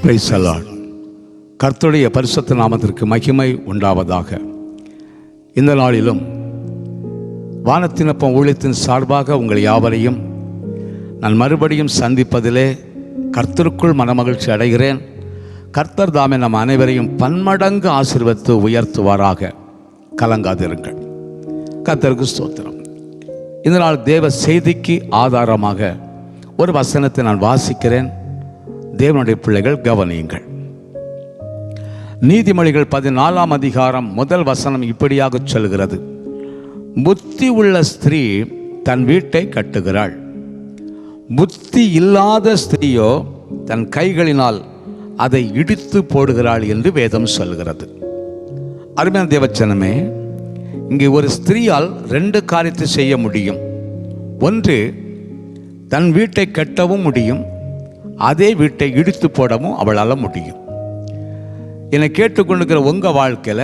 Praise the Lord. கர்த்தருடைய பரிசுத்த நாமத்திற்கு மகிமை உண்டாவதாக. இந்த நாளிலும் வானத்தினப்பம் ஊழியத்தின் சார்பாக உங்கள் யாவரையும் நான் மறுபடியும் சந்திப்பதிலே கர்த்தருக்குள் மனமகிழ்ச்சி அடைகிறேன். கர்த்தர் தாமே நம் அனைவரையும் பன்மடங்கு ஆசீர்வதித்து உயர்த்துவாராக. கலங்காதிருங்கள். கர்த்தருக்கு ஸ்தோத்திரம். இந்த நாள் தேவ செய்திக்கு ஆதாரமாக ஒரு வசனத்தை நான் வாசிக்கிறேன். தேவனுடைய பிள்ளைகள் கவனியுங்கள். நீதிமொழிகள் 14ஆம் அதிகாரம் முதல் வசனம் இப்படியாக சொல்கிறது: புத்தி உள்ள ஸ்திரீ தன் வீட்டை கட்டுகிறாள், புத்தி இல்லாத ஸ்திரீயோ தன் கைகளினால் அதை இடித்து போடுகிறாள் என்று வேதம் சொல்கிறது. அருமையான தேவச்சனமே, இங்கே ஒரு ஸ்திரீயால் 2 காரியத்தை செய்ய முடியும். ஒன்று, தன் வீட்டை கட்டவும் முடியும், அதே வீட்டை இடித்து போடவும் அவளால் முடியும். என்னை கேட்டுக்கொண்டிருக்கிற உங்கள் வாழ்க்கையில்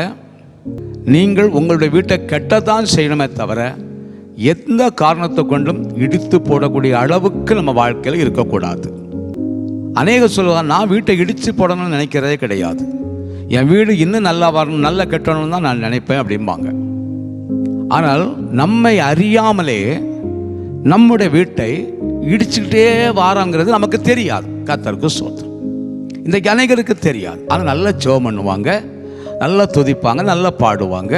நீங்கள் உங்களுடைய வீட்டை கட்டத்தான் செய்யணுமே தவிர எந்த காரணத்தை கொண்டும் இடித்து போடக்கூடிய அளவுக்கு நம்ம வாழ்க்கையில் இருக்கக்கூடாது. அநேக சொல்லுவாங்க, நான் வீட்டை இடித்து போடணும்னு நினைக்கிறதே கிடையாது, என் வீடு இன்னும் நல்லா வரணும், நல்லா கட்டணும்னு தான் நான் நினைப்பேன் அப்படிம்பாங்க. ஆனால் நம்மை அறியாமலே நம்முடைய வீட்டை இடிச்சுக்கிட்டே வாராங்கிறது நமக்கு தெரியாது. கர்த்தருக்கு ஸ்தோத்திரம். இன்றைக்கு அநேகருக்கு தெரியாது. ஆனால் நல்லா ஜெபம் பண்ணுவாங்க, நல்லா துதிப்பாங்க, நல்லா பாடுவாங்க.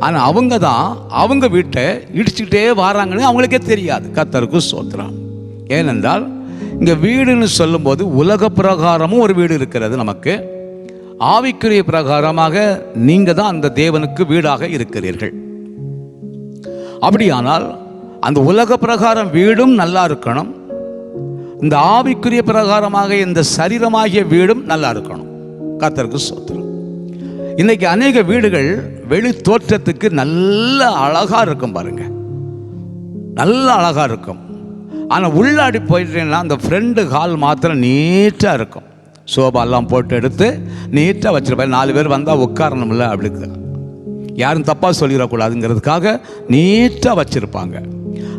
ஆனால் அவங்க தான் அவங்க வீட்டை இடிச்சுக்கிட்டே வாராங்கன்னு அவங்களுக்கே தெரியாது. கர்த்தருக்கு ஸ்தோத்திரம். ஏனென்றால் இங்கே வீடுன்னு சொல்லும்போது உலக பிரகாரமும் ஒரு வீடு இருக்கிறது நமக்கு. ஆவிக்குரிய பிரகாரமாக நீங்கள் தான் அந்த தேவனுக்கு வீடாக இருக்கிறீர்கள். அப்படியானால் அந்த உலக பிரகாரம் வீடும் நல்லா இருக்கணும், இந்த ஆவிக்குரிய பிரகாரமாக இந்த சரீரமாகிய வீடும் நல்லா இருக்கணும். கர்த்தருக்கு ஸ்தோத்திரம். இன்னைக்கு அநேக வீடுகள் வெளி தோற்றத்துக்கு நல்ல அழகா இருக்கும், பாருங்க, நல்ல அழகா இருக்கும். ஆனால் உள்ளாடி போயிட்டீங்கன்னா அந்த ஃப்ரெண்டு ஹால் மாத்திரம் நீட்டாக இருக்கும். சோபாலாம் போட்டு எடுத்து நீட்டாக வச்சிருப்பேன். 4 பேர் வந்தால் உட்காரணும்ல, அப்படி யாரும் தப்பாக சொல்லிடக்கூடாதுங்கிறதுக்காக நீட்டாக வச்சுருப்பாங்க.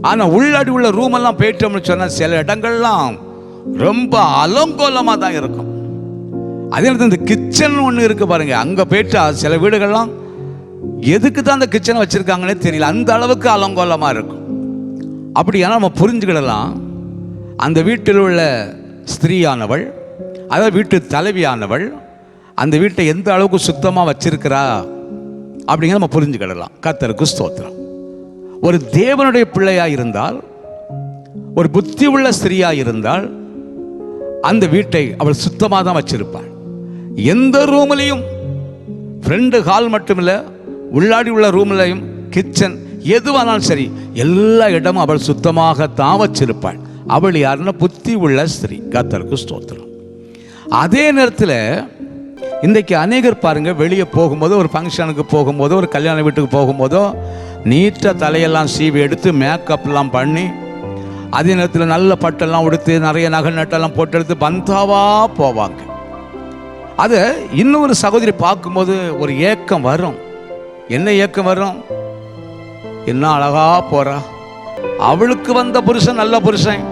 ஆனால் உள்ளாடி உள்ள ரூமெல்லாம் போயிட்டோம்னு சொன்னால் சில இடங்கள்லாம் ரொம்ப அலங்கோலமாக தான் இருக்கும். அதே நேரத்தில் இந்த கிச்சன் ஒன்று இருக்குது பாருங்க, அங்கே போயிட்டா சில வீடுகள்லாம் எதுக்கு தான் அந்த கிச்சனை வச்சுருக்காங்கன்னே தெரியல, அந்த அளவுக்கு அலங்கோலமாக இருக்கும். அப்படியானால் நம்ம புரிஞ்சுக்கிடலாம், அந்த வீட்டில் உள்ள ஸ்திரீயானவள், அதாவது வீட்டு தலைவியானவள் அந்த வீட்டை எந்த அளவுக்கு சுத்தமாக வச்சிருக்கிறா அப்படிங்கிறத நம்ம புரிஞ்சுக்கிடலாம். கர்த்தருக்கு ஸ்தோத்திரம். ஒரு தேவனுடைய பிள்ளையாக இருந்தால், ஒரு புத்தி உள்ள ஸ்திரீயாக இருந்தால் அந்த வீட்டை அவள் சுத்தமாக தான் வச்சிருப்பாள். எந்த ரூம்லையும், ஃப்ரெண்டு ஹால் மட்டுமில்லை, உள்ளாடி உள்ள ரூம்லையும், கிச்சன் எதுவானாலும் சரி, எல்லா இடமும் அவள் சுத்தமாகத்தான் வச்சிருப்பாள். அவள் யாருன்னா புத்தி உள்ள ஸ்திரீ. கர்த்தருக்கு ஸ்தோத்திரம். அதே நேரத்தில் இன்றைக்கு அநேகர் பாருங்க, வெளியே போகும்போதோ, ஒரு ஃபங்க்ஷனுக்கு போகும்போதோ, ஒரு கல்யாண வீட்டுக்கு போகும்போதோ நீட்டாக தலையெல்லாம் சீவி எடுத்து மேக்கப்லாம் பண்ணி, அதே நேரத்தில் நல்ல பட்டெல்லாம் உடுத்து நிறைய நகை நட்டெல்லாம் போட்டு எடுத்து பந்தாவா போவாங்க. அது இன்னொரு சகோதரி பார்க்கும்போது ஒரு ஏக்கம் வரும். என்ன ஏக்கம் வரும்? என்ன அழகா போறா, அவளுக்கு வந்த புருஷன் நல்ல புருஷன்,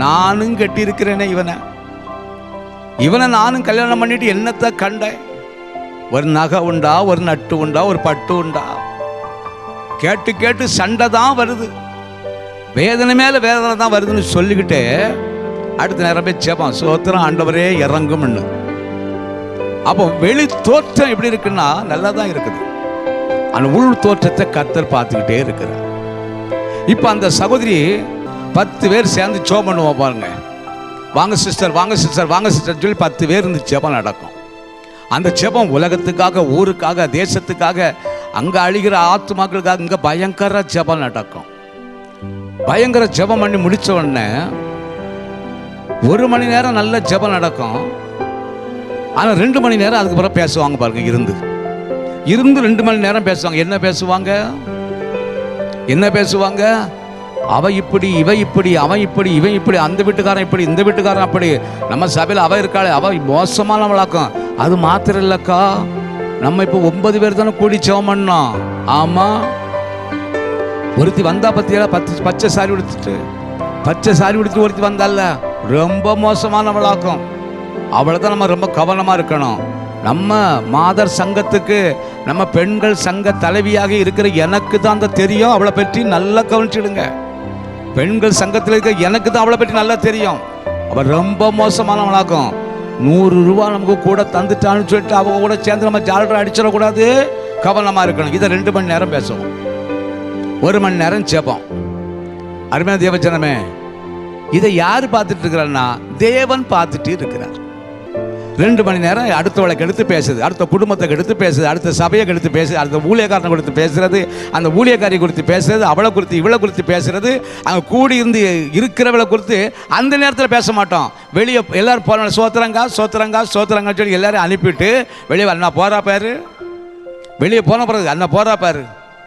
நானும் கட்டி இருக்கிறேனே இவனை நானும் கல்யாணம் பண்ணிட்டு என்னத்தை கண்டேன்? ஒரு நகை உண்டா, ஒரு நட்டு உண்டா, ஒரு பட்டு உண்டா? கேட்டு கேட்டு சண்டை தான் வருது, வேதனை மேல வேதனை தான் வருதுன்னு சொல்லிக்கிட்டே அடுத்த நேரம் போய் ஜெபம், ஸ்தோத்திரம் ஆண்டவரே இறங்கும்னு. அப்போ வெளி தோற்றம் எப்படி இருக்குன்னா நல்லா தான் இருக்குது, அந்த உள் தோற்றத்தை கர்த்தர் பார்த்துக்கிட்டே இருக்கிறார். இப்போ அந்த சகோதரி 10 பேர் சேர்ந்து ஜெபம் பண்ணுவோம் பாருங்க, வாங்க சிஸ்டர், வாங்க சிஸ்டர், வாங்க சிஸ்டர் சொல்லி 10 பேர் இருந்து ஜெபம் நடக்கும். அந்த ஜெபம் உலகத்துக்காக, ஊருக்காக, தேசத்துக்காக, அங்கே அழிகிற ஆத்துமாக்களுக்காக இங்கே பயங்கர ஜெபம் நடக்கும். பயங்கர ஜெபம் பண்ணி முடிச்ச உடனே 1 மணி நேரம் நல்ல ஜெபம் நடக்கும். ஆனால் 2 மணி நேரம் அதுக்கு பிறகு பேசுவாங்க பாருங்க, இருந்து 2 மணி நேரம் பேசுவாங்க. என்ன பேசுவாங்க? அவ இப்படி, இவ இப்படி, அவன் இப்படி, இவன் இப்படி, அந்த வீட்டுக்காரன் இப்படி, இந்த வீட்டுக்காரன் அப்படி, நம்ம சபையில் அவ இருக்காளே, அவ மோசமானவளாக்கும். அது மாத்திரம் இல்லக்கா, நம்ம இப்போ 9 பேர் தானே கூடி ஜெபம் பண்ணோம். ஆமா, ஒருத்தி வந்தா பத்தியா, பச்சை சாரி உடுத்துட்டு ஒருத்தி வந்தால ரொம்ப மோசமானவளாக்கும். அவ்வளோதான் நம்ம ரொம்ப கவனமாக இருக்கணும். நம்ம மாதர் சங்கத்துக்கு நம்ம பெண்கள் சங்க தலைவியாக இருக்கிற எனக்கு தான் அந்த தெரியும். அவளை பற்றி நல்லா கவனிச்சிடுங்க. பெண்கள் சங்கத்தில் இருக்க எனக்கு தான் அவளை பற்றி நல்லா தெரியும். அவள் ரொம்ப மோசமானவளாகும். 100 ரூபா நமக்கு கூட தந்துட்டான்னு சொல்லிட்டு அவங்க கூட சேர்ந்து நம்ம ஜாலரை அடிச்சிடக்கூடாது. கவனமாக இருக்கணும். இதை 2 மணி நேரம் பேசுவோம், 1 மணி நேரம் ஜெபம். அருமையான தேவஜனமே, இதை யார் பார்த்துட்டு இருக்கிறான்னா தேவன் பார்த்துட்டு இருக்கிறார். 2 மணி நேரம் அடுத்தவளை கெடுத்து பேசுது, அடுத்த குடும்பத்தை கெடுத்து பேசுது, அடுத்த சபையை கெடுத்து பேசுது, அடுத்த ஊழியக்காரனை குறித்து பேசுறது, அந்த ஊழியக்காரி குறித்து பேசுறது, அவளை குறித்து இவளை குறித்து பேசுறது, அங்கே கூடி இருந்து இருக்கிறவளை குறித்து அந்த நேரத்தில் பேச மாட்டோம். வெளியே எல்லாரும் போன சோத்திரங்கா சோத்திரங்கா சோத்திரங்கன்னு சொல்லி எல்லாரும் அனுப்பிட்டு வெளியே அண்ணா போறா பாரு, வெளியே போன பிறகு அண்ணா போறா பாரு,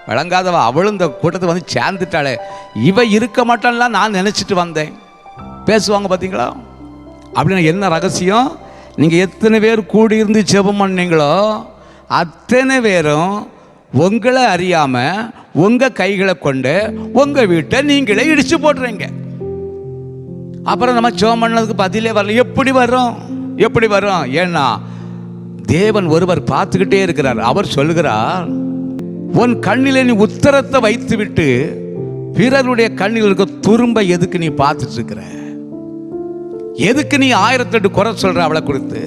விளங்காதவா அவளும் இந்த கூட்டத்தை வந்து சேர்ந்துட்டாளே, இவ இருக்க மாட்டான்லாம் நான் நினச்சிட்டு வந்தேன் பேசுவாங்க. பார்த்தீங்களா? அப்படின்னா என்ன ரகசியம்? நீங்கள் எத்தனை பேர் கூடியிருந்து ஜெபம் பண்ணீங்களோ அத்தனை பேரும் உங்களை அறியாமல் உங்கள் கைகளை கொண்டு உங்கள் வீட்டை நீங்களே இடித்து போடுறீங்க. அப்புறம் நம்ம ஜெபம் பண்ணதுக்கு பதிலே வரல. எப்படி வரும்? எப்படி வரும்? ஏன்னா தேவன் ஒருவர் பார்த்துக்கிட்டே இருக்கிறார். அவர் சொல்கிறார், உன் கண்ணிலே நீ உத்தரத்தை வைத்து விட்டு பிறருடைய கண்ணில் இருக்க துரும்ப எதுக்கு நீ பார்த்துட்டு இருக்கிற? எதுக்கு நீ 1008 குறை சொல்ற அவளை குறித்து?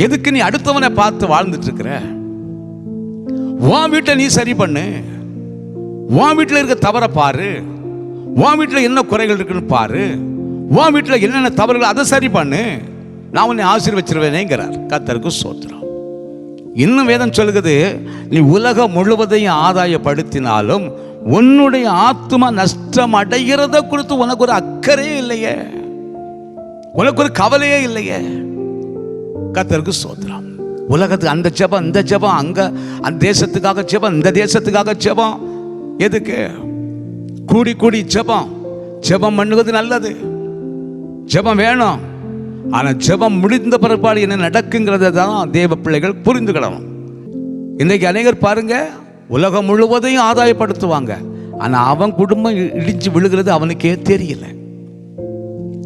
எதுக்கு நீ அடுத்தவனை பார்த்து வாழ்ந்துட்டு இருக்கிற? உன் வீட்டை நீ சரி பண்ணு. உன் வீட்டில் இருக்க தவற பாரு. உன் வீட்டில் என்ன குறைகள் இருக்குன்னு பாரு. உன் வீட்டில் என்னென்ன தவறுகள் அதை சரி பண்ணு. நான் உன்னை ஆசீர்வச்சிருவேனேங்கிறார். கர்த்தருக்கு ஸ்தோத்திரம். இன்னும் வேதம் சொல்லுகிறது, நீ உலகம் முழுவதையும் ஆதாயப்படுத்தினாலும் உன்னுடைய ஆத்மா நஷ்டம் அடைகிறத குறித்து உனக்கு ஒரு அக்கறையே இல்லையே, உனக்கு ஒரு கவலையே இல்லையே. கர்த்தருக்கு ஸ்தோத்திரம். உலகத்துக்கு அந்த ஜெபம் இந்த ஜெபம், அங்க அந்த தேசத்துக்காக ஜெபம் இந்த தேசத்துக்காக ஜெபம். எதுக்கு? கூடி கூடி ஜெபம். ஜெபம் பண்ணுவது நல்லது, ஜெபம் வேணும். ஆனால் ஜெபம் முடிந்த பிற்பாடு என்ன நடக்குங்கிறத தான் தேவ பிள்ளைகள் புரிந்துக்கிடணும். இன்னைக்கு அநேகர் பாருங்க, உலகம் முழுவதையும் ஆதாயப்படுத்துவாங்க, ஆனால் அவன் குடும்பம் இடிஞ்சு விழுகிறது அவனுக்கே தெரியல.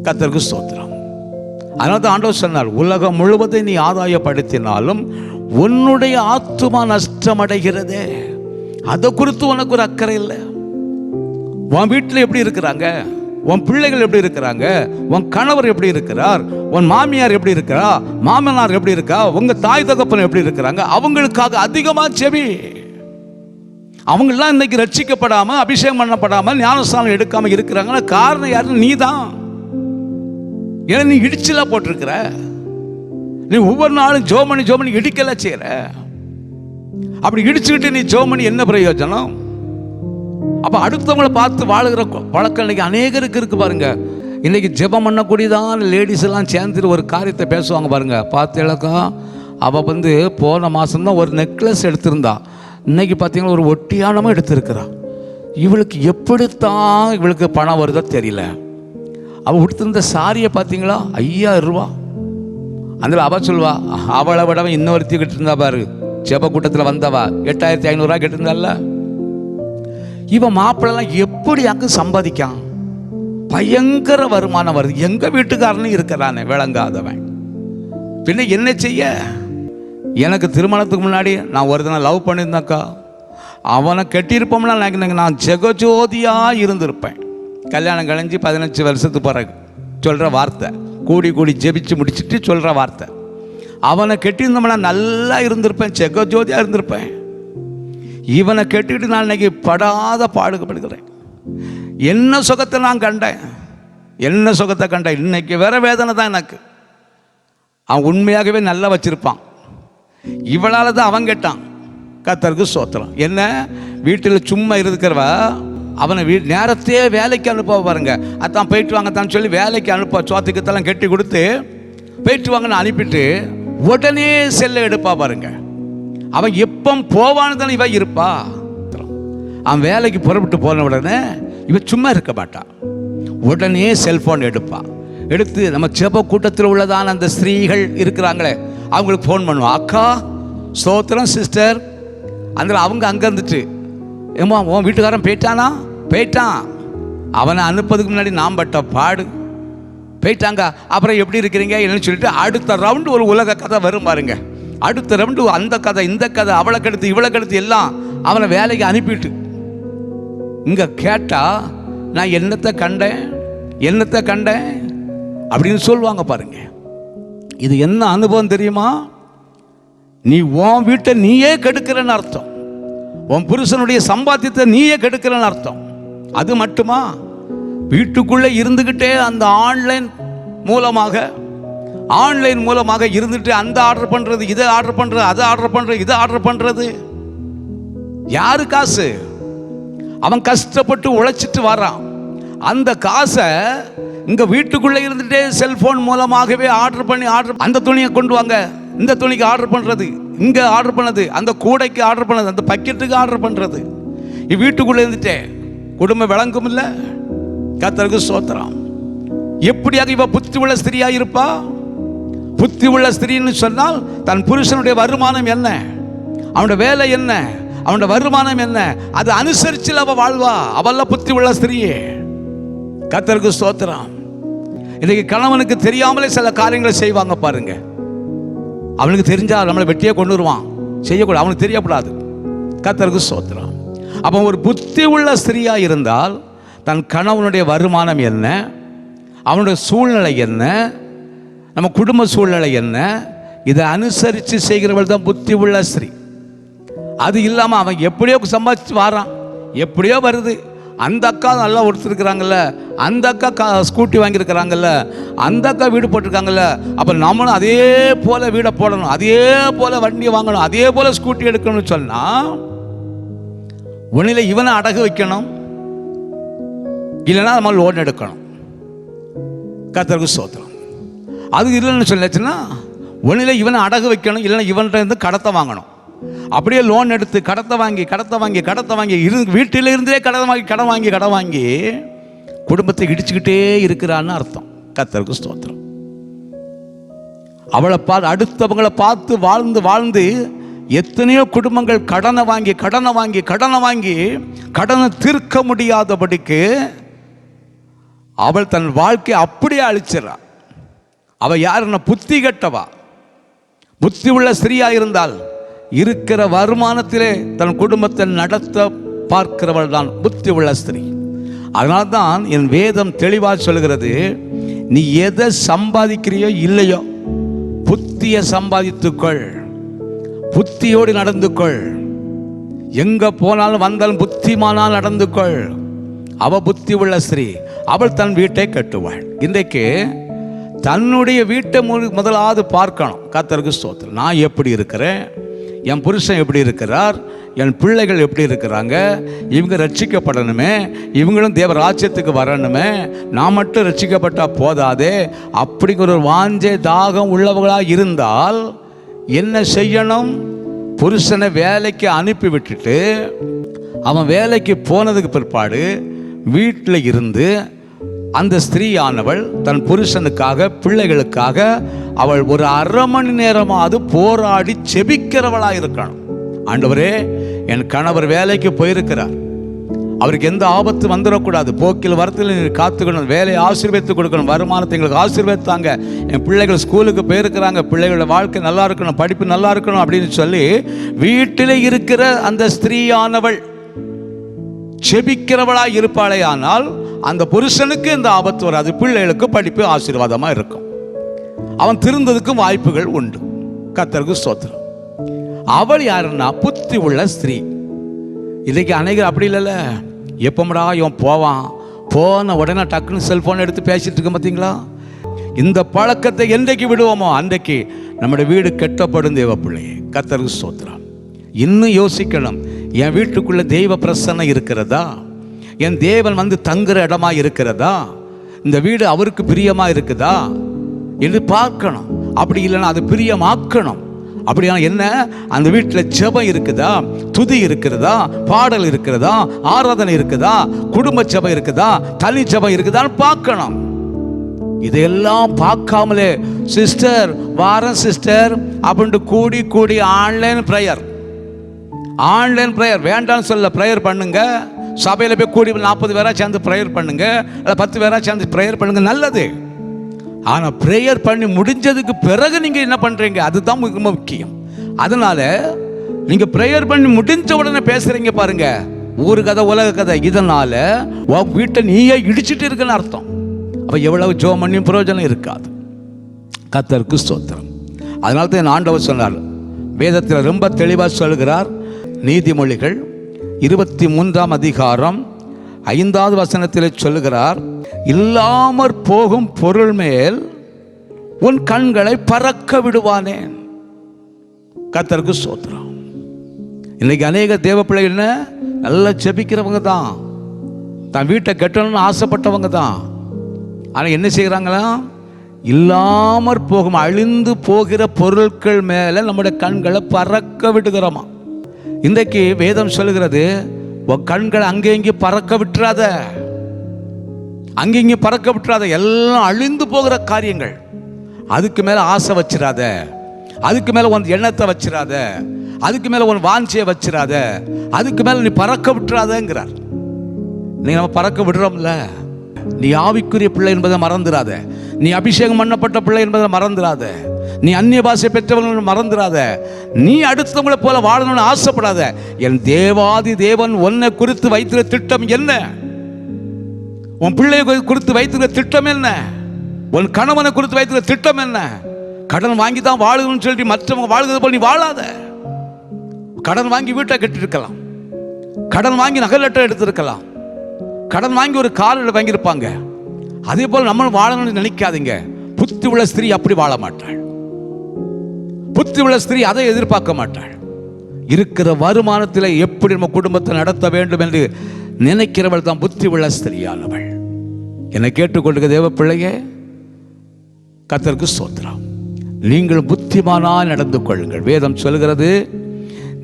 கர்த்தருக்கு ஸ்தோத்திரம். அதனால தான் ஆண்டவர் சொன்னார், உலகம் முழுவதை நீ ஆதாயப்படுத்தினாலும் உன்னுடைய ஆத்துமா நஷ்டம் அடைகிறதே, அதை குறித்து உனக்கு ஒரு அக்கறை இல்லை. உன் வீட்டில் எப்படி இருக்கிறாங்க, உன் பிள்ளைகள் எப்படி இருக்கிறாங்க, உன் கணவர் எப்படி இருக்கிறார், உன் மாமியார் எப்படி இருக்கிறா, மாமனார் எப்படி இருக்கா, உங்க தாய் தகப்பன் எப்படி இருக்கிறாங்க, அவங்களுக்காக அதிகமாக செவி. அவங்கெல்லாம் இன்னைக்கு ரட்சிக்கப்படாம அபிஷேகம் பண்ணப்படாம ஞானஸ்தானம் எடுக்காம இருக்கிறாங்கன்னா காரணம் யாருன்னு நீ தான். ஏன்னா நீ இடிச்சலாம் போட்டிருக்கிற. நீ ஒவ்வொரு நாளும் ஜோமணி இடிக்கலாம் செய்யற. அப்படி இடிச்சுக்கிட்டு நீ ஜோமணி என்ன பிரயோஜனம்? அப்ப அடுத்தவங்களை பார்த்து வாழுகிற பழக்கம் இன்னைக்கு அநேகருக்கு இருக்கு பாருங்க. இன்னைக்கு ஜெபம் பண்ணக்கூடியதான் லேடிஸ் எல்லாம் சேர்ந்துட்டு ஒரு காரியத்தை பேசுவாங்க பாருங்க. பார்த்தேலக்கா, அவள் வந்து போன மாதம்தான் ஒரு நெக்லஸ் எடுத்திருந்தா, இன்னைக்கு பார்த்தீங்கன்னா ஒரு ஒட்டியானமும் எடுத்திருக்கிறா. இவளுக்கு எப்படித்தான் இவளுக்கு பணம் வருதோ தெரியல. அவள் உடுத்திருந்த சாரியை பார்த்தீங்களா, 5000 ரூபா. அதில் அவள் சொல்வா, அவளை விட இன்னொருத்தி கிட்டிருந்தா பாரு, ஜெப கூட்டத்தில் வந்தவா 8500 ரூபா கிட்டிருந்தால. இவன் மாப்பிள்ளலாம் எப்படி அங்கே சம்பாதிக்கான்? பயங்கர வருமானம் வருது. எங்கள் வீட்டுக்காரனும் இருக்கிறானே விளங்காதவன். பின்ன என்ன செய்ய? எனக்கு திருமணத்துக்கு முன்னாடி நான் ஒருத்தனை லவ் பண்ணியிருந்தாக்கா, அவனை கட்டியிருப்போம்னா நான் ஜெகஜோதியாக இருந்திருப்பேன். கல்யாணம் கழிஞ்சு 15 வருஷத்துக்கு பிறகு சொல்கிற வார்த்தை, கூடி கூடி ஜெபிச்சு முடிச்சுட்டு சொல்கிற வார்த்தை, அவனை கெட்டியிருந்தோம்னா நல்லா இருந்திருப்பேன், ஜெகஜோதியாக இருந்திருப்பேன். இவனை கெட்டிக்கிட்டு நான் இன்னைக்கு படாத பாடுபடுகிறேன். என்ன சுகத்தை நான் கண்டேன், என்ன சுகத்தை கண்டேன். இன்னைக்கு வேற வேதனை தான் எனக்கு. அவன் உண்மையாகவே நல்லா வச்சிருப்பான், இவளால் தான் அவன் கேட்டான். கர்த்தருக்கு ஸ்தோத்திரம். என்ன வீட்டில் சும்மா இருக்கிறவ அவனை நேரத்தையே வேலைக்கு அனுப்ப பாருங்க. அதான் போயிட்டு வாங்க தான் சொல்லி வேலைக்கு அனுப்ப, சோத்துக்கத்தெல்லாம் கட்டி கொடுத்து போயிட்டு வாங்கன்னு அனுப்பிட்டு உடனே செல்ல எடுப்பா பாருங்க. அவன் எப்போ போவான்னு தானே இவன் இருப்பா. அவன் வேலைக்கு புறப்பட்டு போன உடனே இவன் சும்மா இருக்க மாட்டான், உடனே செல்போன் எடுப்பா. எடுத்து நம்ம ஜெப கூட்டத்தில் உள்ளதான அந்த ஸ்திரீகள் இருக்கிறாங்களே அவங்களுக்கு ஃபோன் பண்ணுவான். அக்கா ஸ்தோத்திரம் சிஸ்டர். அதில் அவங்க அங்கே இருந்துட்டு, ஏம்மா உன் வீட்டுக்காரன் போயிட்டானா? போயிட்டான். அவனை அனுப்பதுக்கு முன்னாடி நாம் பட்ட பாடு. போயிட்டாங்க. அப்புறம் எப்படி இருக்கிறீங்க என்னன்னு சொல்லிட்டு அடுத்த ரவுண்டு ஒரு உலக கதை வரும் பாருங்க. அடுத்த ரவுண்டு அந்த கதை இந்த கதை, அவளை கெடுத்து இவளை கெடுத்து எல்லாம் அவனை வேலைக்கு அனுப்பிட்டு இங்கே கேட்டால் நான் என்னத்தை கண்டேன் அப்படின்னு சொல்லுவாங்க பாருங்க. இது என்ன அனுபவம் தெரியுமா? நீ உன் வீட்டை நீயே கெடுக்கிறன்னு அர்த்தம். உன் புருஷனுடைய சம்பாத்தியத்தை நீயே கெடுக்கிறன்னு அர்த்தம். அது மட்டுமா, வீட்டுக்குள்ளே இருந்துக்கிட்டே அந்த ஆன்லைன் மூலமாக இருந்துட்டு அந்த ஆர்டர் பண்ணுறது, இதை ஆர்டர் பண்ணுறது, அதை ஆர்டர் பண்ணுறது, இதை ஆர்டர் பண்ணுறது. யாரு காசு? அவன் கஷ்டப்பட்டு உழைச்சிட்டு வரான். அந்த காசை இங்கே வீட்டுக்குள்ளே இருந்துகிட்டே செல்ஃபோன் மூலமாகவே ஆர்டர் பண்ணி அந்த துணியை கொண்டு வாங்க, இந்த துணிக்கு ஆர்டர் பண்ணுறது, இங்கே ஆர்டர் பண்ணது, அந்த கூடைக்கு ஆர்டர் பண்ணது, அந்த பக்கெட்டுக்கு ஆர்டர் பண்ணுறது. வீட்டுக்குள்ளே இருந்துட்டே குடும்பம் விளங்கும் இல்லை. கர்த்தருக்கு ஸ்தோத்திரம். எப்படியாக இவ புத்தி உள்ள ஸ்திரியா இருப்பா? புத்தி உள்ள ஸ்திரின்னு சொன்னால் தன் புருஷனுடைய வருமானம் என்ன, அவனுடைய வேலை என்ன, அவனுடைய வருமானம் என்ன, அதை அனுசரிச்சு அவ வாழ்வா. அவள புத்தி உள்ள ஸ்திரியே. கர்த்தருக்கு ஸ்தோத்திரம். இன்னைக்கு கணவனுக்கு தெரியாமலே சில காரியங்களை செய்வாங்க பாருங்க. அவனுக்கு தெரிஞ்சா நம்மளை வெட்டியே கொண்டு வருவான், செய்யக்கூடாது, அவனுக்கு தெரியக்கூடாது. கர்த்தருக்கு ஸ்தோத்திரம். அப்போ ஒரு புத்தி உள்ள ஸ்திரியா இருந்தால் தன் கணவனுடைய வருமானம் என்ன, அவனுடைய சூழ்நிலை என்ன, நம்ம குடும்ப சூழ்நிலை என்ன, இதை அனுசரித்து செய்கிறவள் தான் புத்தி உள்ள ஸ்திரீ. அது இல்லாமல் அவன் எப்படியோ சம்பாதிச்சு வாரான், எப்படியோ வருது. அந்த அக்கா நல்லா ஒருத்தருக்குறாங்கல்ல, அந்த அக்கா ஸ்கூட்டி வாங்கியிருக்கிறாங்கல்ல, அந்த அக்கா வீடு போட்டிருக்காங்கல்ல, அப்போ நம்மளும் அதே போல் வீடை போடணும், அதே போல் வண்டியை வாங்கணும், அதே போல் ஸ்கூட்டி எடுக்கணும்னு சொன்னால் ஒன்றில் இவனை அடகு வைக்கணும், இல்லைன்னா நம்ம லோன் எடுக்கணும். கர்த்தருக்கு ஸ்தோத்திரம். அது இல்லைன்னு சொல்லிச்சுன்னா ஒன்றில் இவனை அடகு வைக்கணும், இல்லைன்னா இவன்கிட்ட இருந்து கடத்தை வாங்கணும். அப்படியே லோன் எடுத்து கடத்தை வாங்கி வீட்டில் இருந்தே கடன் வாங்கி குடும்பத்தை இடிச்சுக்கிட்டே இருக்கிறான்னு அர்த்தம். கர்த்தருக்கு ஸ்தோத்திரம். அவளை அடுத்தவங்களை பார்த்து வாழ்ந்து எத்தனையோ குடும்பங்கள் கடனை வாங்கி கடனை தீர்க்க முடியாதபடிக்கு அவள் தன் வாழ்க்கையை அப்படியே அழிச்சிடறா. அவள் யாருன்னா புத்தி கெட்டவா. புத்தி உள்ள ஸ்திரீயா இருந்தால் இருக்கிற வருமானத்திலே தன் குடும்பத்தை நடத்த பார்க்கிறவள் தான் புத்தி உள்ள ஸ்திரீ. அதனால்தான் என் வேதம் தெளிவாக சொல்கிறது, நீ எதை சம்பாதிக்கிறியோ இல்லையோ புத்தியை சம்பாதித்துக்கொள், புத்தியோடு நடந்து கொள். எங்க போனாலும் வந்தாலும் புத்திமானால் நடந்து கொள். அவ புத்தி உள்ள ஸ்திரீ, அவள் தன் வீட்டை கட்டுவாள். இன்றைக்கு தன்னுடைய வீட்டை முதலாவது பார்க்கணும். கர்த்தருக்கு ஸ்தோத்திரம். நான் எப்படி இருக்கிறேன், என் புருஷன் எப்படி இருக்கிறார், என் பிள்ளைகள் எப்படி இருக்கிறாங்க, இவங்க ரட்சிக்கப்படணுமே, இவங்களும் தேவ ராஜ்யத்துக்கு வரணுமே, நான் மட்டும் ரட்சிக்கப்பட்டால் போதாதே அப்படிங்கிற ஒரு வாஞ்சை தாகம் உள்ளவர்களாக இருந்தால் என்ன செய்யணும்? புருஷனை வேலைக்கு அனுப்பி விட்டுட்டு அவன் வேலைக்கு போனதுக்கு பிற்பாடு வீட்டில் இருந்து அந்த ஸ்திரீயானவள் தன் புருஷனுக்காக பிள்ளைகளுக்காக அவள் ஒரு அரை மணி நேரமாவது போராடி செபிக்கிறவளாக இருக்கணும். ஆண்டவரே, என் கணவர் வேலைக்கு போயிருக்கிறார், அவருக்கு எந்த ஆபத்து வந்துடக்கூடாது, போக்கில் வரத்தில் காத்துக்கணும், வேலையை ஆசீர்வதித்து கொடுக்கணும், வருமானத்தை எங்களுக்கு ஆசீர்வதித்தாங்க, என் பிள்ளைகள் ஸ்கூலுக்கு போயிருக்கிறாங்க, பிள்ளைகளோட வாழ்க்கை நல்லா இருக்கணும், படிப்பு நல்லா இருக்கணும் அப்படின்னு சொல்லி வீட்டில் இருக்கிற அந்த ஸ்திரீயானவள் செபிக்கிறவளாக இருப்பாளே, ஆனால் அந்த புருஷனுக்கு இந்த ஆபத்து வராது, பிள்ளைகளுக்கு படிப்பு ஆசீர்வாதமாக இருக்கும், அவன் திருந்ததுக்கும் வாய்ப்புகள் உண்டு. கர்த்தருக்கு ஸ்தோத்திரம். அவள் யாருன்னா புத்தி உள்ள ஸ்திரீ. இன்னைக்கு அநேகர் அப்படி இல்லைல்ல, எப்போம்டா இவன் போன உடனே டக்குன்னு செல்ஃபோன் எடுத்து பேசிட்டு இருக்க பார்த்தீங்களா? இந்த பழக்கத்தை என்றைக்கு விடுவோமோ அன்றைக்கு நம்முடைய வீடு கெட்டப்படும். தேவ பிள்ளையே, கர்த்தருக்கு ஸ்தோத்திரம். இன்னும் யோசிக்கணும், என் வீட்டுக்குள்ள தெய்வ பிரசன்னம் இருக்கிறதா, என் தேவன் வந்து தங்குற இடமா இருக்கிறதா, இந்த வீடு அவருக்கு பிரியமா இருக்குதா என்று பார்க்கணும். அப்படி இல்லைன்னா அதை பிரியமாக்கணும். அப்படியான என்ன, அந்த வீட்டில் ஜெபம் இருக்குதா, துதி இருக்கிறதா, பாடல் இருக்கிறதா, ஆராதனை இருக்குதா, குடும்ப ஜெபம் இருக்குதா, தனி ஜெபம் இருக்குதான்னு பார்க்கணும். இதையெல்லாம் பார்க்காமலே சிஸ்டர் வாரம் சிஸ்டர் அப்படின்ட்டு கூடி ஆன்லைன் ப்ரேயர் வேண்டாம்னு சொல்ல, ப்ரேயர் பண்ணுங்க. சபையில் போய் கூடி 40 பேராக சேர்ந்து ப்ரேயர் பண்ணுங்க, 10 பேராக சேர்ந்து ப்ரேயர் பண்ணுங்க, நல்லது. ஆனால் ப்ரேயர் பண்ணி முடிஞ்சதுக்கு பிறகு நீங்கள் என்ன பண்ணுறீங்க, அதுதான் ரொம்ப முக்கியம். அதனால நீங்கள் ப்ரேயர் பண்ணி முடிஞ்ச உடனே பேசுகிறீங்க பாருங்க, ஊரு கதை உலக கதை, இதனால உன் வீட்டை நீயே இடிச்சிட்டு இருக்குன்னு அர்த்தம். அப்போ எவ்வளவு ஜெபம் பண்ணி பிரயோஜனம் இருக்காது. கர்த்தருக்கு ஸ்தோத்திரம். அதனால தான் என் ஆண்டவர் சொன்னார், வேதத்தில் ரொம்ப தெளிவாக சொல்கிறார். நீதிமொழிகள் 23ஆம் அதிகாரம் 5வது வசனத்தில் சொல்லுகிறார், இல்லாமற் போகும் பொருள் மேல் உன் கண்களை பறக்க விடுவானேன். கர்த்தருக்கு ஸ்தோத்திரம். இன்னைக்கு அநேக தேவ பிள்ளைகள் என்ன நல்லா ஜெபிக்கிறவங்க தான், தன் வீட்டை கட்டணும்னு ஆசைப்பட்டவங்க தான். ஆனால் என்ன செய்கிறாங்களா, இல்லாமற் போகும் அழிந்து போகிற பொருட்கள் மேலே நம்முடைய கண்களை பறக்க விடுகிறோமா. இன்றைக்கு வேதம் சொல்லுகிறது, உன் கண்களை அங்கே இங்கே பறக்க விட்டுறாத, அங்கே இங்கே பறக்க விட்டுறாத. எல்லாம் அழிந்து போகிற காரியங்கள், அதுக்கு மேலே ஆசை வச்சிடாத, அதுக்கு மேலே உன் எண்ணத்தை வச்சிடாத, அதுக்கு மேலே உன் வாஞ்சியை வச்சிடாத, அதுக்கு மேலே நீ பறக்க விட்டுறாதங்கிறார். நீ நம்ம பறக்க விடுறோம்ல, நீ ஆவிக்குரிய பிள்ளை என்பதை மறந்துடாத, நீ அபிஷேகம் பண்ணப்பட்ட பிள்ளை என்பதை மறந்துடாத, நீ அந்நிய பாஷை பெற்றவர்கள் மறந்துடாத, நீ அடுத்தவங்களை போல வாழணும்னு ஆசைப்படாத. என் தேவாதி தேவன் உன்னை குறித்து வைத்திருக்கிற திட்டம் என்ன, உன் பிள்ளையை குறித்து வைத்திருக்கிற திட்டம் என்ன, உன் கணவனை குறித்து வைத்திருக்கிற திட்டம் என்ன. கடன் வாங்கி தான் வாழணும்னு சொல்லிட்டு மற்றவங்க வாழ்கிறது போல் நீ வாழாத. கடன் வாங்கி வீட்டை கட்டிருக்கலாம், கடன் வாங்கி நகை லெட்டர் எடுத்திருக்கலாம், கடன் வாங்கி ஒரு கார் வாங்கியிருப்பாங்க. அதே போல் நம்ம வாழணும்னு நினைக்காதீங்க. புத்தி உள்ள ஸ்திரீ அப்படி வாழ மாட்டாள். புத்தி உள்ள ஸ்திரீ அதை எதிர்பார்க்க மாட்டாள். இருக்கிற வருமானத்தில் எப்படி நம்ம குடும்பத்தை நடத்த வேண்டும் என்று நினைக்கிறவள் தான் புத்தி உள்ள ஸ்திரீயானவள். என்னை கேட்டுக்கொண்டு தேவ பிள்ளையே, கர்த்தருக்கு ஸ்தோத்திரம். நீங்கள் புத்திமானாய் நடந்து கொள்ளுங்கள். வேதம் சொல்கிறது,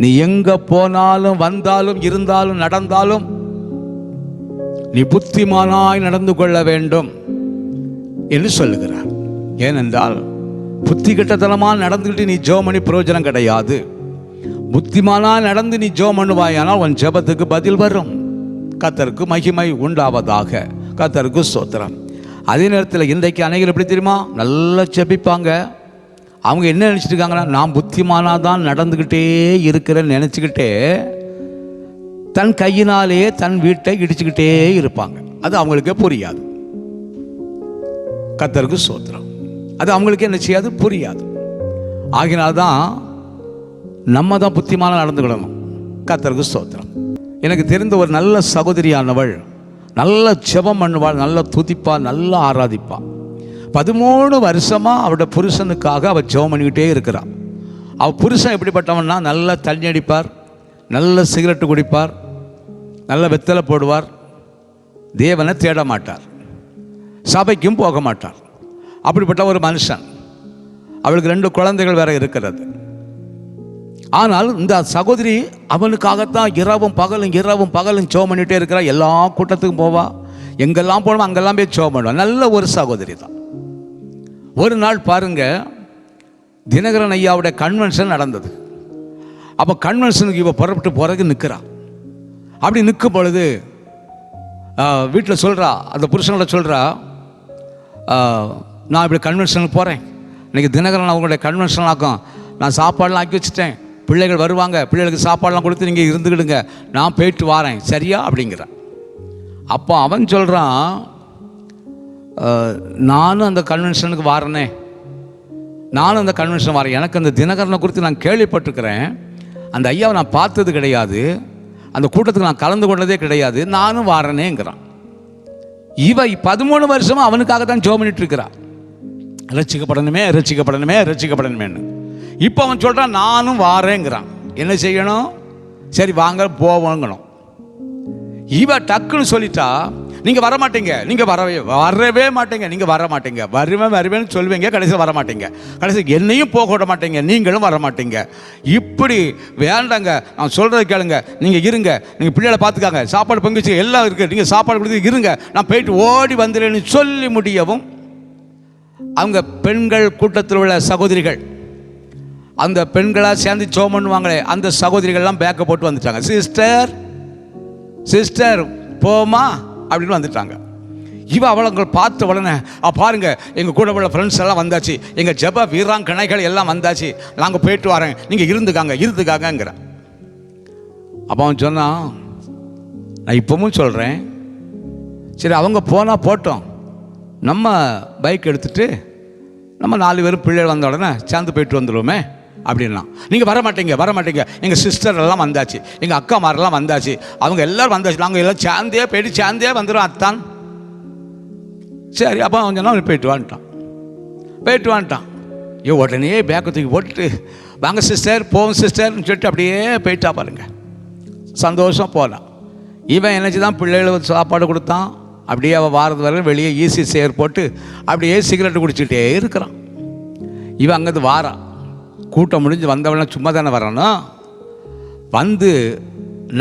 நீ எங்க போனாலும் வந்தாலும் இருந்தாலும் நடந்தாலும் நீ புத்திமானாய் நடந்து கொள்ள வேண்டும் என்று சொல்லுகிறார். ஏனென்றால் புத்தி கெட்டத்தனமாக நடந்துக்கிட்டு நீ ஜெபம் பண்ணி பிரயோஜனம் கிடையாது. புத்திமானாய் நடந்து நீ ஜெபம் பண்ணுவாயானால் உன் ஜெபத்துக்கு பதில் வரும். கர்த்தருக்கு மகிமை உண்டாவதாக. கர்த்தருக்கு ஸ்தோத்திரம். அதே நேரத்தில் இன்றைக்கு அநேகர் எப்படி தெரியுமா, நல்லா ஜெபிப்பாங்க. அவங்க என்ன நினச்சிட்டு இருக்காங்கன்னா, நான் புத்திமானாக தான் நடந்துக்கிட்டே இருக்கிறேன்னு நினச்சிக்கிட்டே தன் கையினாலேயே தன் வீட்டை இடிச்சுக்கிட்டே இருப்பாங்க. அது அவங்களுக்கே புரியாது. கர்த்தருக்கு ஸ்தோத்திரம். அது அவங்களுக்கே என்ன செய்யாது, புரியாது. ஆகினால்தான் நம்ம தான் புத்திமானாக நடந்துக்கிடணும். கர்த்தருக்கு ஸ்தோத்திரம். எனக்கு தெரிந்த ஒரு நல்ல சகோதரியானவள் நல்ல ஜெபம் பண்ணுவாள், நல்ல துதிப்பா, நல்லா ஆராதிப்பா. 13 வருஷமாக அவருடைய புருஷனுக்காக அவள் ஜெபம் பண்ணிக்கிட்டே இருக்கிறாள். அவள் புருஷன் எப்படிப்பட்டவன்னா, நல்லா தண்ணி அடிப்பார், நல்ல சிகரெட்டு குடிப்பார், நல்ல வெத்தலை போடுவார், தேவனை தேட மாட்டார், சபைக்கும் போக மாட்டார். அப்படிப்பட்ட ஒரு மனுஷன். அவளுக்கு 2 குழந்தைகள் வேற இருக்கிறது. ஆனால் இந்த சகோதரி அவனுக்காகத்தான் இரவும் பகலும் ஜெபம் பண்ணிகிட்டே இருக்கிறா. எல்லா கூட்டத்துக்கும் போவா, எங்கெல்லாம் போனோமோ அங்கெல்லாம் போய் ஜெபம் பண்ணுவா. நல்ல ஒரு சகோதரி தான். ஒரு நாள் பாருங்க, தினகரன் ஐயாவுடைய கன்வென்ஷன் நடந்தது. அப்போ கன்வென்ஷனுக்கு இவ புறப்பட்டு போறதுக்கு நிற்கிறான். அப்படி நிற்கும் பொழுது வீட்டில் சொல்கிறா, அந்த புருஷனோட சொல்கிறா, நான் இப்படி கன்வென்ஷனுக்கு போகிறேன், இன்றைக்கி தினகரன் அவங்களுடைய கன்வென்ஷன் ஆக்கும், நான் சாப்பாடெலாம் ஆக்கி வச்சுட்டேன், பிள்ளைகள் வருவாங்க, பிள்ளைகளுக்கு சாப்பாடெலாம் கொடுத்து நீங்கள் இருந்துக்கிடுங்க, நான் போயிட்டு வாரேன், சரியா அப்படிங்கிறான். அப்போ அவன் சொல்கிறான், நானும் அந்த கன்வென்ஷனுக்கு வாரேனே, நானும் அந்த கன்வென்ஷன் வரேன், எனக்கு அந்த தினகரனை குறித்து நான் கேள்விப்பட்டிருக்கிறேன், அந்த ஐயாவை நான் பார்த்தது கிடையாது, அந்த கூட்டத்துக்கு நான் கலந்து கொண்டதே கிடையாது, நானும் வாரேனேங்கிறான். இவ 13 வருஷமாக அவனுக்காக தான் ஜெபம் பண்ணிட்டு இருக்கிறான், ரட்சிக்கப்படணுமேன்னு. இப்போ அவன் சொல்கிறான், நானும் வாரேங்கிறான். என்ன செய்யணும்? சரி வாங்க போவோங்கணும். இவ டக்குன்னு சொல்லிட்டா, நீங்கள் வரமாட்டீங்க, நீங்கள் வரவே மாட்டீங்க, நீங்கள் வர மாட்டீங்க, வருவேன்னு சொல்லுவீங்க, கடைசியில் வர மாட்டீங்க, கடைசிக்கு என்னையும் போக விட மாட்டீங்க, நீங்களும் வர மாட்டீங்க. இப்படி வேண்டாங்க, நான் சொல்கிறத கேளுங்க, நீங்கள் இருங்க, நீங்கள் பிள்ளைகளை பார்த்துக்காங்க, சாப்பாடு பங்கு வச்சு எல்லாம் இருக்குது, நீங்கள் சாப்பாடு கொடுத்து இருங்க, நான் போயிட்டு ஓடி வந்துடுறேன்னு சொல்லி முடியவும் அவங்க பெண்கள் கூட்டத்தில் உள்ள சகோதரிகள், அந்த பெண்களாக சேர்ந்து ஜெபம் பண்ணுவாங்களே அந்த சகோதரிகள்லாம் பேக்கை போட்டு வந்துட்டாங்க. சிஸ்டர் போமா அப்படின்னு வந்துட்டாங்க. அவளை பார்த்த உடனே பாருங்க எங்கள் கூட உள்ள ஃப்ரெண்ட்ஸ் எல்லாம் வந்தாச்சு, எங்கள் ஜெப வீராங்கனைகள் எல்லாம் வந்தாச்சு, நாங்கள் போயிட்டு வரேன், நீங்கள் இருந்துக்காங்கங்கிற. அப்போ அவன் சொன்னான், நான் இப்பவும் சொல்கிறேன், சரி அவங்க போனால் போட்டோம், நம்ம பைக் எடுத்துகிட்டு நம்ம 4 பேரும் பிள்ளைகள் வந்த உடனே சேர்ந்து போயிட்டு வந்துடுவோமே அப்படின்னா. நீங்கள் வர மாட்டீங்க, எங்கள் சிஸ்டர் எல்லாம் வந்தாச்சு, எங்கள் அக்காமாரெல்லாம் வந்தாச்சு, அவங்க எல்லோரும் வந்தாச்சு, நாங்கள் எல்லாம் சேர்ந்தே வந்துடும் அத்தான். சரி, அப்போ அவன் சொன்னால் போயிட்டு வந்துட்டான். உடனே பேக்கை தூக்கி போட்டுட்டு வாங்க சிஸ்டர், போவோம் சிஸ்டர்னு சொல்லிட்டு அப்படியே போயிட்டா பாருங்க. சந்தோஷம் போகலாம். இவன் என்னச்சு தான் பிள்ளைகளுக்கு சாப்பாடு கொடுத்தான், அப்படியே அவள் வாரது வரை வெளியே ஈஸி சேர் போட்டு அப்படியே சிகரெட்டு குடிச்சிக்கிட்டே இருக்கிறான். இவன் அங்கேருந்து வாரான், கூட்டம் முடிஞ்சு வந்தவன சும்மா தானே வரணும், வந்து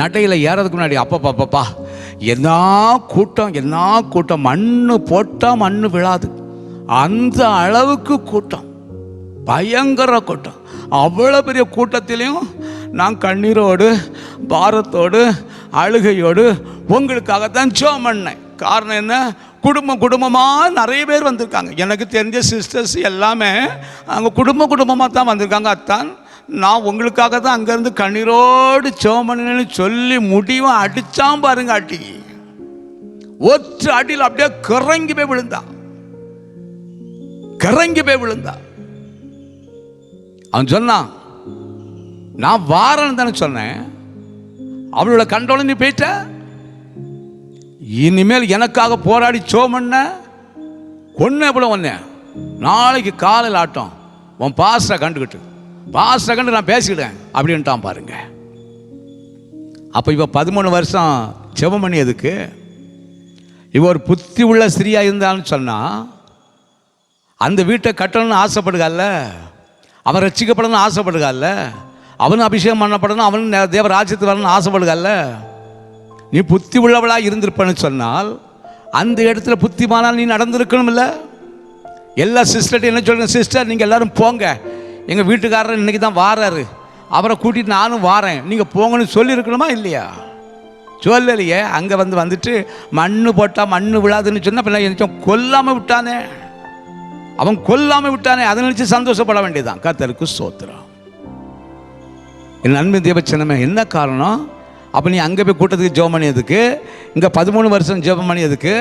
நடையில் ஏறதுக்கு முன்னாடி அப்பப்பா என்ன கூட்டம், மண்ணு போட்டால் மண்ணு விழாது, அந்த அளவுக்கு கூட்டம், பயங்கர கூட்டம். அவ்வளோ பெரிய கூட்டத்திலையும் நான் கண்ணீரோடு பாரத்தோடு அழுகையோடு உங்களுக்காகத்தான் ஜெபம் பண்ணேன். காரணம் என்ன, குடும்பமாக நிறைய பேர் வந்திருக்காங்க. எனக்கு தெரிஞ்ச சிஸ்டர்ஸ் எல்லாமே அங்கே குடும்பமாக தான் வந்திருக்காங்க. அத்தான் நான் உங்களுக்காக தான் அங்கேருந்து கண்ணீரோடு ஜெபம் பண்ணேன்னு சொல்லி முடிவும் அடித்தான் பாருங்க. ஒற்று அடியில் அப்படியே கிறங்கி போய் விழுந்தா. அவன் சொன்னான், நான் வாரன்னு தானே சொன்னேன், அவளோட கண்டோல நீ போயிட்ட, இனிமேல் எனக்காக போராடி ஜெபம் பண்ண கொன்ன போல வந்தேன், நாளைக்கு காலையில் ஆட்டம் உன் பாஸ்டரை கண்டு நான் பேசிக்கிட்டேன் அப்படின்ட்டான் பாருங்க. அப்போ இப்போ 13 வருஷம் ஜெபம் பண்ணியதுக்கு இவ ஒரு புத்தி உள்ள ஸ்திரியா இருந்தான்னு சொன்னால் அந்த வீட்டை கட்டணும்னு ஆசைப்படுகல்ல, அவன் ரட்சிக்கப்படணும்னு ஆசைப்படுகல்ல, அவனும் அபிஷேகம் பண்ணப்படணும், அவனும் தேவராஜ்யத்துக்கு வரணும்னு ஆசைப்படுகல்ல. நீ புத்தி உள்ளவளாக இருந்திருப்பன்னு சொன்னால் அந்த இடத்துல புத்திமானால் நீ நடந்திருக்கணும். இல்லை எல்லா சிஸ்டர்கிட்ட என்ன சொல்கிறேன், சிஸ்டர் நீங்கள் எல்லோரும் போங்க, எங்கள் வீட்டுக்காரர் இன்றைக்கி தான் வாராரு, அவரை கூட்டிகிட்டு நானும் வாரேன், நீங்கள் போங்கன்னு சொல்லியிருக்கணுமா இல்லையா? சொல்லலையே. அங்கே வந்துட்டு மண்ணு போட்டால் மண்ணு விழாதுன்னு சொன்னால் பிள்ளை நினச்சோம் கொல்லாமல் விட்டானே, அவன் கொல்லாமல் விட்டானே, அதை நினச்சி சந்தோஷப்பட வேண்டியதான். கர்த்தருக்கு ஸ்தோத்திரம். என் அன்பின் தேவச்சனமே, என்ன காரணம்? அப்போ நீ அங்கே போய் கூட்டத்துக்கு ஜெபம் பண்ணியதுக்கு, இங்கே 13 வருஷம் ஜெபம் பண்ணியதுக்கு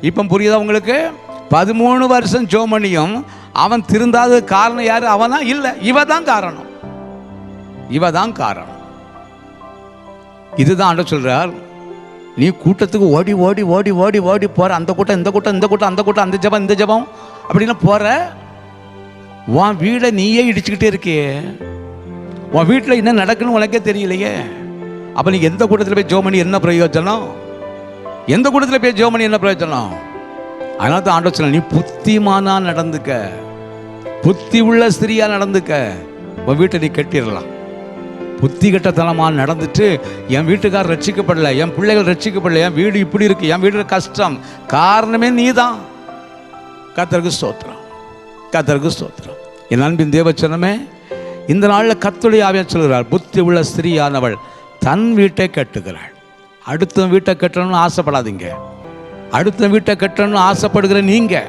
இப்போ புரியுதா உங்களுக்கு? 13 வருஷம் ஜெபம் பண்ணியும் அவன் திருந்தாத காரணம் யாரு? அவனா? இல்லை, இவ தான் காரணம். இதுதான் ஆண்டவர் சொல்றார், நீ கூட்டத்துக்கு ஓடி ஓடி ஓடி ஓடி ஓடி போற, அந்த கூட்டம் இந்த கூட்டம் இந்த கூட்டம் அந்த கூட்டம், அந்த ஜெபம் இந்த ஜெபம் அப்படின்னு போற, உன் வீடை நீயே இடிச்சுக்கிட்டே இருக்கியே, உன் வீட்டில் என்ன நடக்குன்னு உனக்கே தெரியலையே. அப்போ நீ எந்த கூட்டத்தில் போய் ஜெபம் பண்ணி என்ன பிரயோஜனம்? எந்த கூட்டத்தில் போய் ஜெபம் பண்ணி என்ன பிரயோஜனம்? அதனால தான் ஆண்டவர் சொல்ல, நீ புத்திமானா நடந்துக்க, புத்தி உள்ள ஸ்திரியா நடந்துக்க, உன் வீட்டை நீ கட்டிடலாம். புத்தி கட்டத்தனமாக நடந்துட்டு என் வீட்டுக்காரர் ரட்சிக்கப்படலை, என் பிள்ளைகள் ரட்சிக்கப்படலை, என் வீடு இப்படி இருக்கு, என் வீடு கஷ்டம், காரணமே நீ தான். கர்த்தருக்கு ஸ்தோத்திரம். என் அன்பின் தேவச்சனமே, இந்த நாளில் கர்த்தருடைய ஆவியானவர் சொல்கிறார், புத்தி உள்ள ஸ்திரீயானவள் தன் வீட்டை கட்டுகிறாள். அடுத்த வீட்டை கட்டணும்னு ஆசைப்படாதீங்க. அடுத்த வீட்டை கட்டணும்னு ஆசைப்படுகிற நீங்கள்,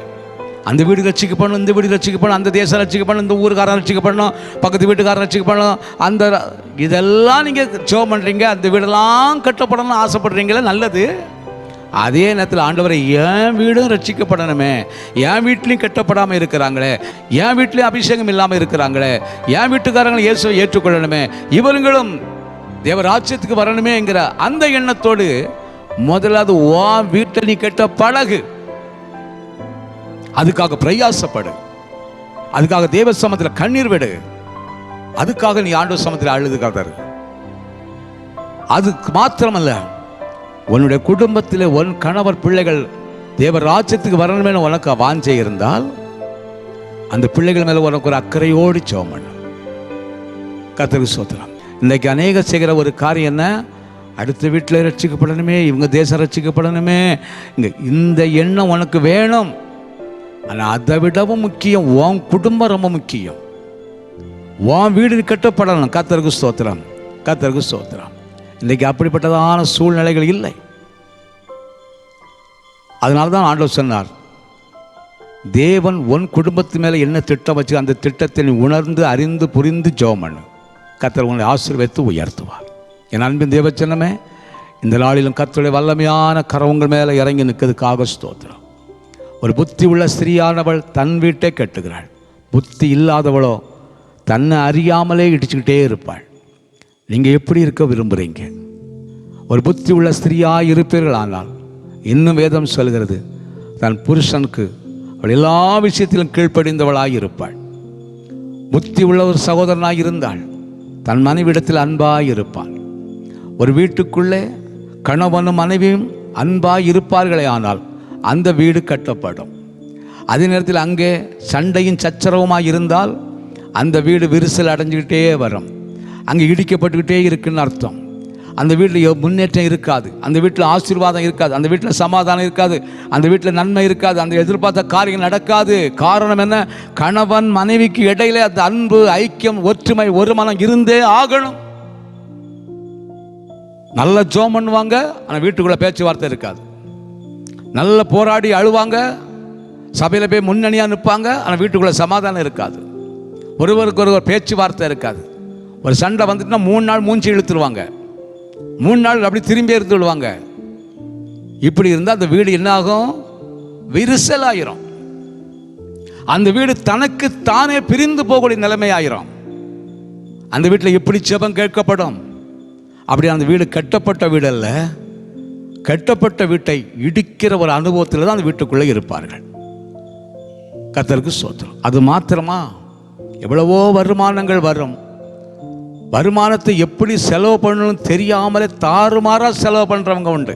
அந்த வீடு ரட்சிக்கப்படணும், இந்த வீடு ரட்சிக்கப்படணும், அந்த தேசம் ரட்சிக்கப்படணும், இந்த ஊருக்காரன் ரட்சிக்கப்படணும், பக்கத்து வீட்டுக்காரன் ரட்சிக்கப்படணும், அந்த இதெல்லாம் நீங்கள் ஜெபம் பண்ணுறீங்க, அந்த வீடெல்லாம் கட்டப்படணும்னு ஆசைப்படுறீங்களே, நல்லது. அதே நேரத்தில் ஆண்டவரை என் வீடும் ரட்சிக்கப்படணுமே, என் வீட்லையும் கட்டப்படாமல் இருக்கிறாங்களே, என் வீட்லையும் அபிஷேகம் இல்லாமல் இருக்கிறாங்களே, என் வீட்டுக்காரங்களை இயேசுவை ஏற்றுக்கொள்ளணுமே, இவர்களும் தேவராஜ்யத்துக்கு வரணுமேங்கிற அந்த எண்ணத்தோடு முதலாவது உன் வீட்டை நீ கட்ட பழகு. அதுக்காக பிரயாசப்படு, அதுக்காக தேவ சமத்தில் கண்ணீர் விடு, அதுக்காக நீ ஆண்டவர் சமத்தில் அழுதுகாதரு. அதுக்கு மாத்திரமல்ல, உன்னுடைய குடும்பத்தில் உன் கணவர் பிள்ளைகள் தேவராஜ்யத்துக்கு வரணுமே உனக்கு வாஞ்சை இருந்தால் அந்த பிள்ளைகள் மேலே உனக்கு ஒரு அக்கறையோடு ஜெபம் பண்ணு. கர்த்தருக்கு ஸ்தோத்திரம். இன்னைக்கு அநேக செய்கிற ஒரு காரியம் என்ன, அடுத்த வீட்டில் ரட்சிக்கப்படணுமே, இவங்க தேசம் ரட்சிக்கப்படணுமே, இந்த எண்ணம் உனக்கு வேணும். ஆனால் அதை விடவும் முக்கியம் உன் குடும்பம் ரொம்ப முக்கியம். உன் வீடு கட்டப்படணும். கர்த்தருக்கு ஸ்தோத்திரம். இன்னைக்கு அப்படிப்பட்டதான சூழ்நிலைகள் இல்லை. அதனால தான் ஆண்டவர் சொன்னார், தேவன் உன் குடும்பத்து மேலே என்ன திட்டம் வச்சு அந்த திட்டத்தை நீ உணர்ந்து அறிந்து புரிந்து ஜெபம் பண்ணு. கர்த்தர் உங்களை ஆசீர்வதித்து உயர்த்துவார். என் அன்பின் தேவச்சனமே, இந்த நாளிலும் கர்த்தருடைய வல்லமையான கரவங்கள் மேலே இறங்கி நிற்கிறதுக்காக ஸ்தோத்திரம். ஒரு புத்தி உள்ள ஸ்திரீயானவள் தன் வீட்டை கட்டுகிறாள். புத்தி இல்லாதவளோ தன்னை அறியாமலே இடிச்சுக்கிட்டே இருப்பாள். நீங்கள் எப்படி இருக்க விரும்புகிறீங்க? ஒரு புத்தி உள்ள ஸ்திரீயாக இருப்பீர்கள். ஆனால் இன்னும் வேதம் சொல்கிறது, தன் புருஷனுக்கு அவள் எல்லா விஷயத்திலும் கீழ்ப்படிந்தவளாக இருப்பாள். புத்தி உள்ள ஒரு சகோதரனாக இருந்தாள், தன் மனைவிடத்தில் அன்பாக இருப்பாள். ஒரு வீட்டுக்குள்ளே கணவனும் மனைவியும் அன்பாக இருப்பார்களே, ஆனால் அந்த வீடு கட்டப்படும். அதே நேரத்தில் அங்கே சண்டையும் சச்சரவுமாக இருந்தால் அந்த வீடு விரிசல் அடைஞ்சிக்கிட்டே வரும். அங்கே இடிக்கப்பட்டுக்கிட்டே இருக்குன்னு அர்த்தம். அந்த வீட்டில் முன்னேற்றம் இருக்காது, அந்த வீட்டில் ஆசீர்வாதம் இருக்காது, அந்த வீட்டில் சமாதானம் இருக்காது, அந்த வீட்டில் நன்மை இருக்காது, அந்த எதிர்பார்த்த காரியம் நடக்காது. காரணம் என்ன? கணவன் மனைவிக்கு இடையிலே அந்த அன்பு, ஐக்கியம், ஒற்றுமை, ஒரு மனம் இருந்தே ஆகணும். நல்ல ஜெபம் பண்ணுவாங்க, ஆனால் வீட்டுக்குள்ளே பேச்சுவார்த்தை இருக்காது. நல்ல போராடி அழுவாங்க, சபையில் போய் முன்னணியாக நிற்பாங்க, ஆனால் வீட்டுக்குள்ளே சமாதானம் இருக்காது. ஒருவருக்கு ஒருவர் பேச்சுவார்த்தை இருக்காது. ஒரு சண்டை வந்துட்டுனா 3 நாள் மூஞ்சி இழுத்துருவாங்க, 3 நாள் அப்படி திரும்பி இருந்து விடுவாங்க. இப்படி இருந்தால் அந்த வீடு என்ன ஆகும்? விரிசல் ஆயிரும். அந்த வீடு தனக்கு தானே பிரிந்து போகக்கூடிய நிலைமை ஆயிரும். அந்த வீட்டில் எப்படி ஜெபம் கேட்கப்படும்? அப்படி அந்த வீடு கட்டப்பட்ட வீடு அல்ல, கட்டப்பட்ட வீட்டை இடிக்கிற ஒரு அனுபவத்தில் தான் அந்த வீட்டுக்குள்ளே இருப்பார்கள். கர்த்தருக்கு ஸ்தோத்திரம். அது மாத்திரமா? எவ்வளவோ வருமானங்கள் வரும். வருமானத்தை எப்படி செலவு பண்ணணும்னு தெரியாமலே தாறுமாறாக செலவு பண்ணுறவங்க உண்டு,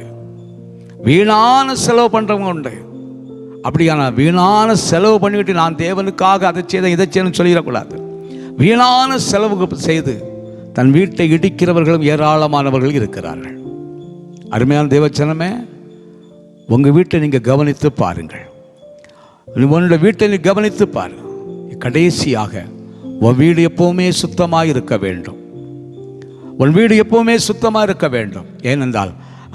வீணான செலவு பண்ணுறவங்க உண்டு. அப்படியான வீணான செலவு பண்ணிவிட்டு நான் தேவனுக்காக அதை செய்த இதை செய்யணும்னு சொல்லிடக்கூடாது. வீணான செலவு செய்து தன் வீட்டை இடிக்கிறவர்களும் ஏராளமானவர்கள் இருக்கிறார்கள். அருமையான தேவச்சனமே, உங்கள் வீட்டை நீங்கள் கவனித்து பாருங்கள். உன்னுடைய வீட்டை நீ கவனித்து பாரு. கடைசியாக உன் வீடு எப்பவுமே சுத்தமாக இருக்க வேண்டும். உன் வீடு எப்பவுமே சுத்தமாக இருக்க வேண்டும். ஏனென்றால்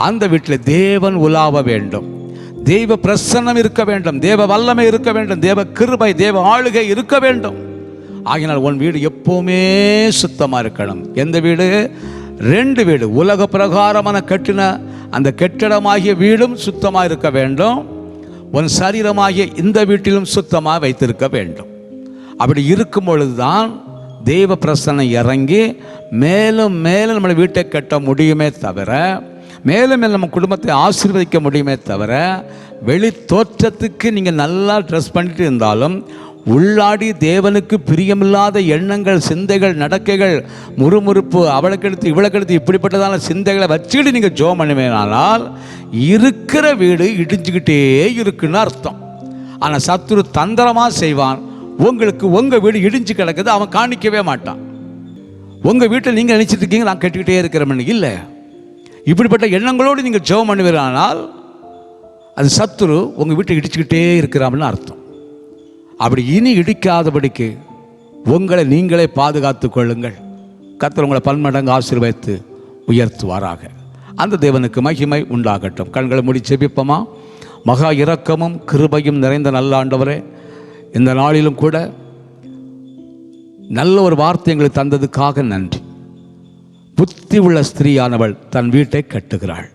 அந்த வீட்டில் தேவன் உலாவ வேண்டும், தேவ பிரசன்னம் இருக்க வேண்டும், தேவ வல்லமை இருக்க வேண்டும், தேவ கிருபை, தேவ ஆளுகை இருக்க வேண்டும். ஆகினால் உன் வீடு எப்பவுமே சுத்தமாக இருக்கணும். எந்த வீடு? 2 வீடு. உலக பிரகாரமான கட்டின அந்த கட்டிடமாகிய வீடும் சுத்தமாக இருக்க வேண்டும். உன் சரீரமாகிய இந்த வீட்டிலும் சுத்தமாக வைத்திருக்க வேண்டும். அப்படி இருக்கும் பொழுதுதான் தெய்வ பிரசன்னம் இறங்கி மேலும் மேலும் நம்மளை வீட்டை கட்ட முடியுமே தவிர, மேலும் மேலும் நம்ம குடும்பத்தை ஆசீர்வதிக்க முடியுமே தவிர, வெளி தோற்றத்துக்கு நீங்கள் நல்லா ட்ரெஸ் பண்ணிட்டு இருந்தாலும் உள்ளாடி தேவனுக்கு பிரியமில்லாத எண்ணங்கள், சிந்தைகள், நடக்கைகள், முறுமுறுப்பு, அவளுக்கெடுத்து இவளுக்கெடுத்து இப்படிப்பட்டதான சிந்தைகளை வச்சுக்கிட்டு நீங்கள் ஜெபம் பண்ணுவேனால் இருக்கிற வீடு இடிஞ்சுக்கிட்டே இருக்குன்னு அர்த்தம். ஆனால் சத்துரு தந்திரமாக செய்வான். உங்களுக்கு உங்கள் வீடு இடிஞ்சு கிடக்குது, அவன் காணிக்கவே மாட்டான். உங்கள் வீட்டில் நீங்கள் நினைச்சிட்டு இருக்கீங்க நான் கட்டிக்கிட்டே இருக்கிறேன்னு. இல்லை, இப்படிப்பட்ட எண்ணங்களோடு நீங்கள் ஜெபம் பண்ணுவீரானால் அது சத்துரு உங்கள் வீட்டை இடிச்சுக்கிட்டே இருக்கிறான்னு அர்த்தம். அப்படி இனி இடிக்காதபடிக்கு உங்களை நீங்களே பாதுகாத்து கொள்ளுங்கள். கர்த்தர் உங்களை பன்மடங்கு ஆசீர்வதித்து உயர்த்துவாராக. அந்த தேவனுக்கு மகிமை உண்டாகட்டும். கண்களை மூடி செபிப்போமா? மகா இரக்கமும் கிருபையும் நிறைந்த நல்ல ஆண்டவரே, இந்த நாளிலும் கூட நல்ல ஒரு வார்த்தை எங்களுக்கு தந்ததுக்காக நன்றி. புத்தி உள்ள ஸ்திரீயானவள் தன் வீட்டை கட்டுகிறாள்,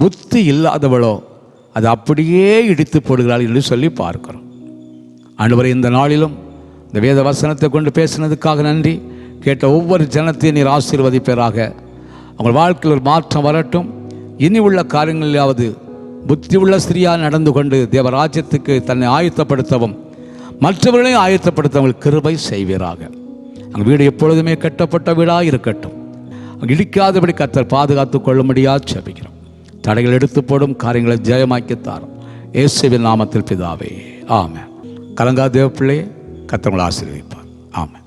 புத்தி இல்லாதவளோ அது அப்படியே இடித்து போடுகிறாள் என்று சொல்லி பார்க்கிறோம். ஆண்டவரே, இந்த நாளிலும் இந்த வேத வசனத்தை கொண்டு பேசினதுக்காக நன்றி. கேட்ட ஒவ்வொரு ஜனத்தையும் நீர் ஆசீர்வதிப்பீராக. அவங்க வாழ்க்கையில் ஒரு மாற்றம் வரட்டும். இனி உள்ள காரியங்களிலாவது புத்தி உள்ள ஸ்திரீயாக நடந்து கொண்டு தேவராஜ்யத்துக்கு தன்னை ஆயத்தப்படுத்தவும் மற்றவர்களையும் ஆயத்தப்படுத்தவங்கள் கிருபை செய்வீராக. அங்கே வீடு எப்பொழுதுமே கட்டப்பட்ட வீடாக இருக்கட்டும். அங்கே இடிக்காதபடி கர்த்தர் பாதுகாத்து கொள்ளும்படியாக ஜெபிக்கிறோம். தடைகள் எடுத்து போடும் காரியங்களை ஜெயமாக்கித்தாரும் இயேசுவின் நாமத்தில் பிதாவே, ஆமென். கலங்கா தேவ பிள்ளையே, கர்த்தர் உங்களை ஆசீர்வதிப்பார். ஆமென்.